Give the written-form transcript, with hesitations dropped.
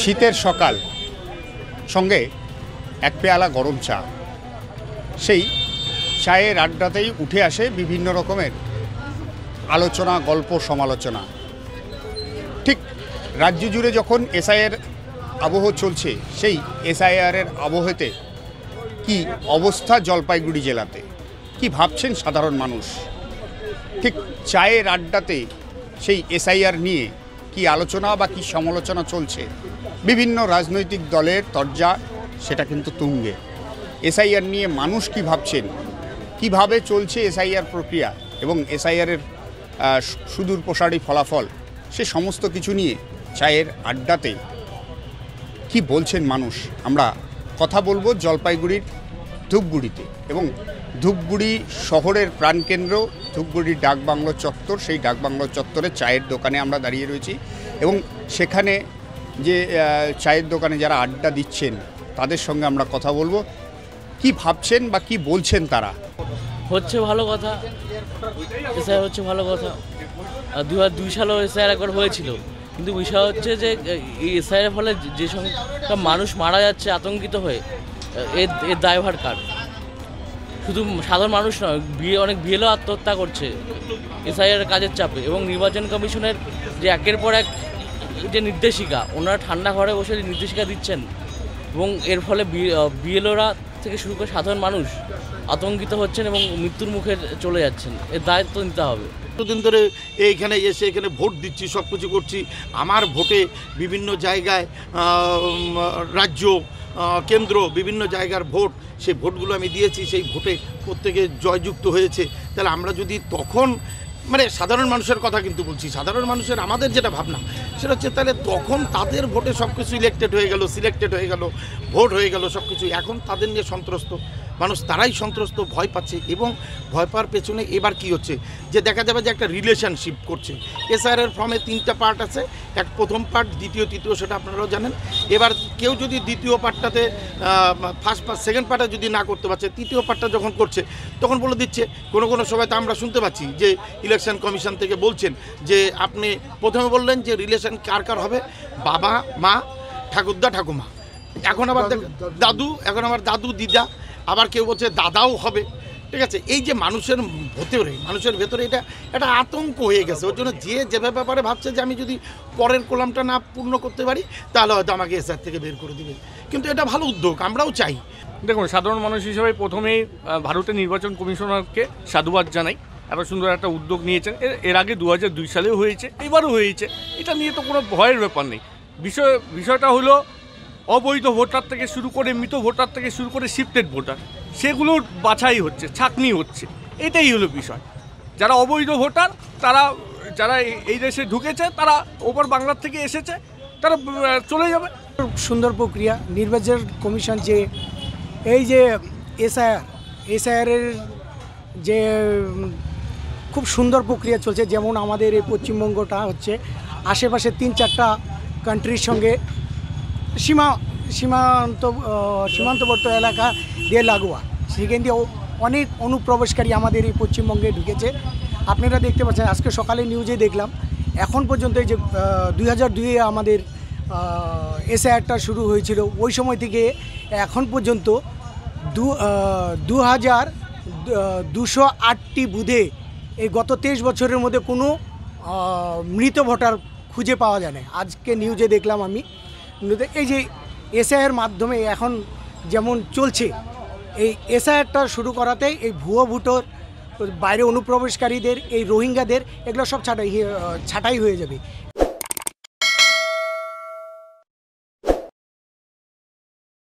শীতের সকাল, সঙ্গে এক পেয়ালা গরম চা। সেই চায়ের আড্ডাতেই উঠে আসে বিভিন্ন রকমের আলোচনা, গল্প, সমালোচনা। ঠিক রাজ্য জুড়ে যখন এসআইআর আবহ চলছে, সেই এসআইআরের আবহেতে কি অবস্থা জলপাইগুড়ি জেলাতে, কি ভাবছেন সাধারণ মানুষ? ঠিক চায়ের আড্ডাতে সেই এসআইআর নিয়ে কি আলোচনা বা কি সমালোচনা চলছে, বিভিন্ন রাজনৈতিক দলের তরজা সেটা কিন্তু তুঙ্গে। এসআইআর নিয়ে মানুষ কি ভাবছেন, কিভাবে চলছে এসআইআর প্রক্রিয়া এবং এসআইআরের সুদূর প্রসারী ফলাফল, সে সমস্ত কিছু নিয়ে চায়ের আড্ডাতে কি বলছেন মানুষ। আমরা কথা বলবো জলপাইগুড়ির ধূপগুড়িতে, এবং ধূপগুড়ি শহরের প্রাণকেন্দ্র ধূপগুড়ির ডাকবাংলো চত্বর। সেই ডাকবাংলো চত্বরে চায়ের দোকানে আমরা দাঁড়িয়ে রয়েছি, এবং সেখানে যে চায়ের দোকানে যারা আড্ডা দিচ্ছেন তাদের সঙ্গে আমরা কথা বলবো, কি ভাবছেন বা কি বলছেন তারা। হচ্ছে ভালো কথা, এসআইআর হচ্ছে ভালো কথা। 2002 সালেও এসআইআর একবার হয়েছিল, কিন্তু বিষয় হচ্ছে যে এই এসআইআর ফলে যে সংখ্যা মানুষ মারা যাচ্ছে আতঙ্কিত হয়ে, এর দায়ভার কার? শুধু সাধারণ মানুষ নয়, অনেক বিএলও আত্মহত্যা করছে এসআইআর কাজের চাপে। এবং নির্বাচন কমিশনের যে একের পর এক যে নির্দেশিকা, ওনারা ঠান্ডা ঘরে বসে নির্দেশিকা দিচ্ছেন, এবং এর ফলে বিএলওরা থেকে শুরু করে সাধারণ মানুষ আতঙ্কিত হচ্ছেন এবং মৃত্যুর মুখে চলে যাচ্ছেন। এর দায়িত্ব নিতে হবে। দিন ধরে এইখানে এসে এখানে ভোট দিচ্ছি, সব কিছু করছি। আমার ভোটে বিভিন্ন জায়গায় রাজ্য, কেন্দ্র, বিভিন্ন জায়গার ভোট, সেই ভোটগুলো আমি দিয়েছি। সেই ভোটে প্রত্যেকে জয়যুক্ত হয়েছে। তাহলে আমরা যদি তখন সাধারণ মানুষের কথা কিন্তু বলছি, সাধারণ মানুষের আমাদের যেটা ভাবনা সেটা হচ্ছে, তাহলে তখন তাদের ভোটে সব কিছু সিলেক্টেড হয়ে গেল, ভোট হয়ে গেল সব কিছু। এখন তাদের নিয়ে সন্ত্রস্ত মানুষ, তারাই সন্ত্রস্ত, ভয় পাচ্ছে। এবং ভয় পাওয়ার পেছনে এবার কি হচ্ছে, যে দেখা যাবে যে একটা রিলেশনশিপ করছে। এসআইআর ফর্মে 3টা পার্ট আছে, প্রথম পার্ট, দ্বিতীয়, তৃতীয়, সেটা আপনারাও জানেন। এবার কেউ যদি দ্বিতীয় পার্টটাতে সেকেন্ড পার্টে যদি না করতে পারছে, তৃতীয় পার্টটা যখন করছে তখন বলে দিচ্ছে। কোনো সময় তো আমরা শুনতে পাচ্ছি যে ইলেকশন কমিশন থেকে বলছেন যে আপনি প্রথমে বললেন যে রিলেশন কার কার হবে, বাবা মা, ঠাকুরদা ঠাকুমা, এখন আবার দাদু, এখন আবার দাদু দিদা, আবার কেউ বলছে দাদাও হবে। ঠিক আছে, এই যে মানুষের ভেতরে এটা একটা আতঙ্ক হয়ে গেছে। ওর জন্য যে ব্যাপারে ভাবছে যে আমি যদি পরের কলামটা না পূর্ণ করতে পারি তাহলে হয়তো আমাকে এসআর থেকে বের করে দেবে। কিন্তু এটা ভালো উদ্যোগ, আমরাও চাই। দেখুন, সাধারণ মানুষ হিসেবে প্রথমেই ভারতের নির্বাচন কমিশনারকে সাধুবাদ জানাই। এত সুন্দর একটা উদ্যোগ নিয়েছেন। এর আগে 2002 সালেও হয়েছে, এবারও হয়েছে। এটা নিয়ে তো কোনো ভয়ের ব্যাপার নেই। বিষয়টা হলো অবৈধ ভোটার থেকে শুরু করে, মৃত ভোটার থেকে শুরু করে শিফটেড ভোটার, সেগুলোর বাছাই হচ্ছে, ছাঁকনি হচ্ছে। এটাই হলো বিষয়। যারা অবৈধ ভোটার, যারা এই দেশে ঢুকেছে, তারা ওপর বাংলার থেকে এসেছে, তারা চলে যাবে। সুন্দর প্রক্রিয়া। নির্বাচন কমিশন যে এই যে এসআইআরের যে খুব সুন্দর প্রক্রিয়া চলছে, যেমন আমাদের এই পশ্চিমবঙ্গটা হচ্ছে আশেপাশে 3-4টা কান্ট্রির সঙ্গে সীমান্তবর্তী এলাকা দিয়ে লাগোয়া। সেখান দিয়ে অনেক অনুপ্রবেশকারী আমাদের এই পশ্চিমবঙ্গে ঢুকেছে। আপনারা দেখতে পাচ্ছেন, আজকে সকালে নিউজে দেখলাম, এখন পর্যন্ত এই যে 2002-এ আমাদের এসআইআরটা শুরু হয়েছিল, ওই সময় থেকে এখন পর্যন্ত 2208টি বুথে এই গত 23 বছরের মধ্যে কোনো মৃত ভোটার খুঁজে পাওয়া যায় না। আজকে নিউজে দেখলাম আমি। এই যে এসআইআর মাধ্যমে এখন যেমন চলছে, এই এসআইআরটা শুরু করাতে এই ভুয়ো ভোটার, বাইরে অনুপ্রবেশকারীদের, এই রোহিঙ্গাদের, এগুলো সব ছাঁটাই হয়ে যাবে।